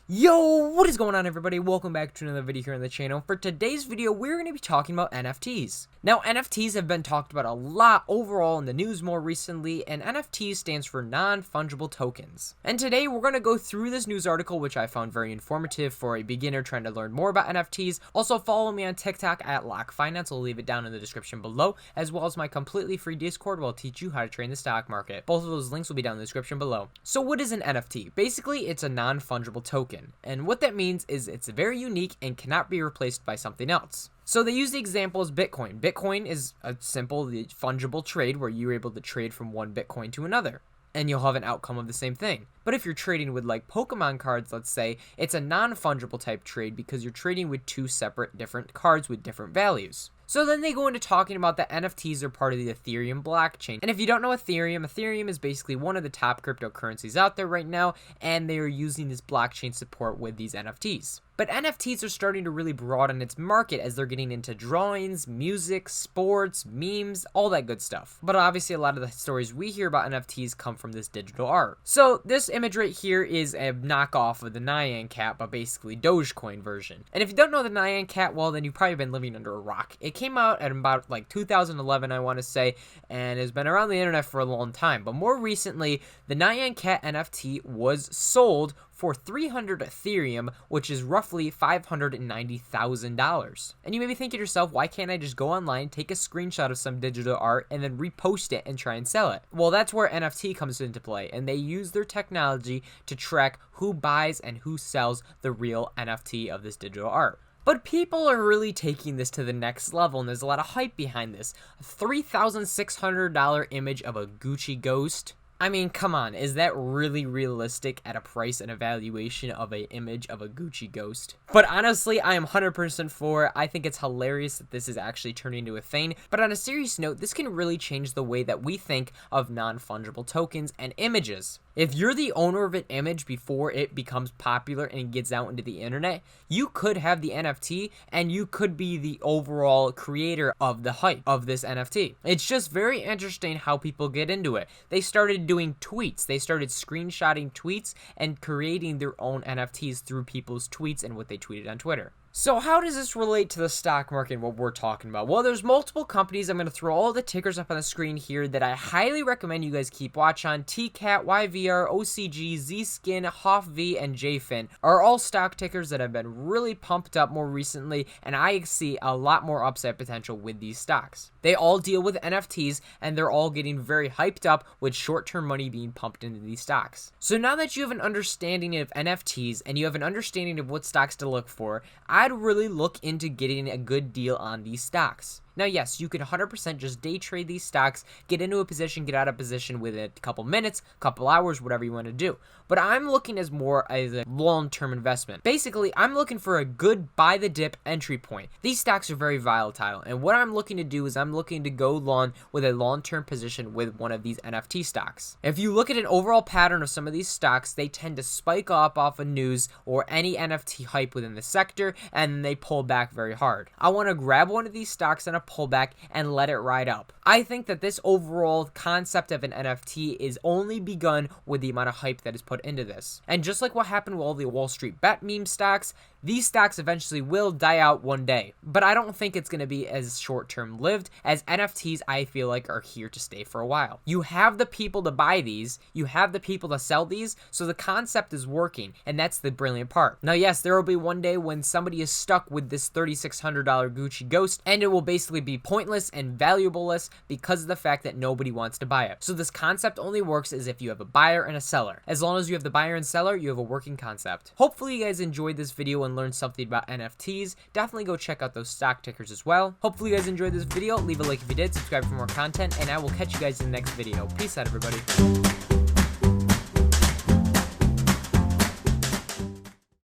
Yo, what is going on, everybody? Welcome back to another video here on the channel. For today's video, we're going to be talking about NFTs. Now, NFTs have been talked about a lot overall in the news more recently, and NFTs stands for non-fungible tokens. And today, we're going to go through this news article, which I found very informative for a beginner trying to learn more about NFTs. Also, follow me on TikTok at LockFinance. I'll leave it down in the description below, as well as my completely free Discord where I'll teach you how to trade in the stock market. Both of those links will be down in the description below. So what is an NFT? Basically, it's a non-fungible token. And what that means is it's very unique and cannot be replaced by something else. So they use the example as Bitcoin. Bitcoin is a simple fungible trade where you're able to trade from one Bitcoin to another, and you'll have an outcome of the same thing. But if you're trading with like Pokemon cards, let's say, it's a non-fungible type trade because you're trading with two separate different cards with different values. So then they go into talking about that NFTs are part of the Ethereum blockchain. And if you don't know Ethereum is basically one of the top cryptocurrencies out there right now, and they are using this blockchain support with these NFTs. But NFTs are starting to really broaden its market as they're getting into drawings, music, sports, memes, all that good stuff. But obviously a lot of the stories we hear about NFTs come from this digital art. So this image right here is a knockoff of the Nyan Cat, but basically Dogecoin version. And if you don't know the Nyan Cat, well, then you've probably been living under a rock. It came out at about like 2011, I want to say, and has been around the internet for a long time. But more recently, the Nyan Cat NFT was sold for 300 Ethereum, which is roughly $590,000. And you may be thinking to yourself, why can't I just go online, take a screenshot of some digital art, and then repost it and try and sell it? Well, that's where NFT comes into play, and they use their technology to track who buys and who sells the real NFT of this digital art. But people are really taking this to the next level, and there's a lot of hype behind this. A $3,600 image of a Gucci ghost. I mean, come on, is that really realistic at a price and evaluation of an image of a Gucci ghost? But honestly, I am 100% for it. I think it's hilarious that this is actually turning into a thing. But on a serious note, this can really change the way that we think of non-fungible tokens and images. If you're the owner of an image before it becomes popular and gets out into the internet, you could have the NFT and you could be the overall creator of the hype of this NFT. It's just very interesting how people get into it. They started doing tweets. They started screenshotting tweets and creating their own NFTs through people's tweets and what they tweeted on Twitter. So how does this relate to the stock market and what we're talking about? Well, there's multiple companies. I'm going to throw all the tickers up on the screen here that I highly recommend you guys keep watch on. TCAT, YVR, OCG, Zskin, HOFV, and JFIN are all stock tickers that have been really pumped up more recently, and I see a lot more upside potential with these stocks. They all deal with NFTs, and they're all getting very hyped up with short-term money being pumped into these stocks. So now that you have an understanding of NFTs and you have an understanding of what stocks to look for, I'd really look into getting a good deal on these stocks. Now, yes, you can 100% just day trade these stocks, get into a position, get out of position within a couple minutes, couple hours, whatever you want to do. But I'm looking as more as a long-term investment. Basically, I'm looking for a good buy-the-dip entry point. These stocks are very volatile, and what I'm looking to do is I'm looking to go long with a long-term position with one of these NFT stocks. If you look at an overall pattern of some of these stocks, they tend to spike up off of news or any NFT hype within the sector, and they pull back very hard. I want to grab one of these stocks and pullback and let it ride up. I think that this overall concept of an NFT is only begun with the amount of hype that is put into this. And just like what happened with all the Wall Street bet meme stocks, these stocks eventually will die out one day. But I don't think it's going to be as short-term lived, as NFTs I feel like are here to stay for a while. You have the people to buy these, you have the people to sell these, so the concept is working, and that's the brilliant part. Now yes, there will be one day when somebody is stuck with this $3,600 Gucci ghost, and it will basically be pointless and valuableless because of the fact that nobody wants to buy it. So this concept only works as if you have a buyer and a seller. As long as you have the buyer and seller, you have a working concept. Hopefully you guys enjoyed this video and learned something about NFTs. Definitely go check out those stock tickers as well. Hopefully you guys enjoyed this video. Leave a like if you did, subscribe for more content, and I will catch you guys in the next video. Peace out, everybody.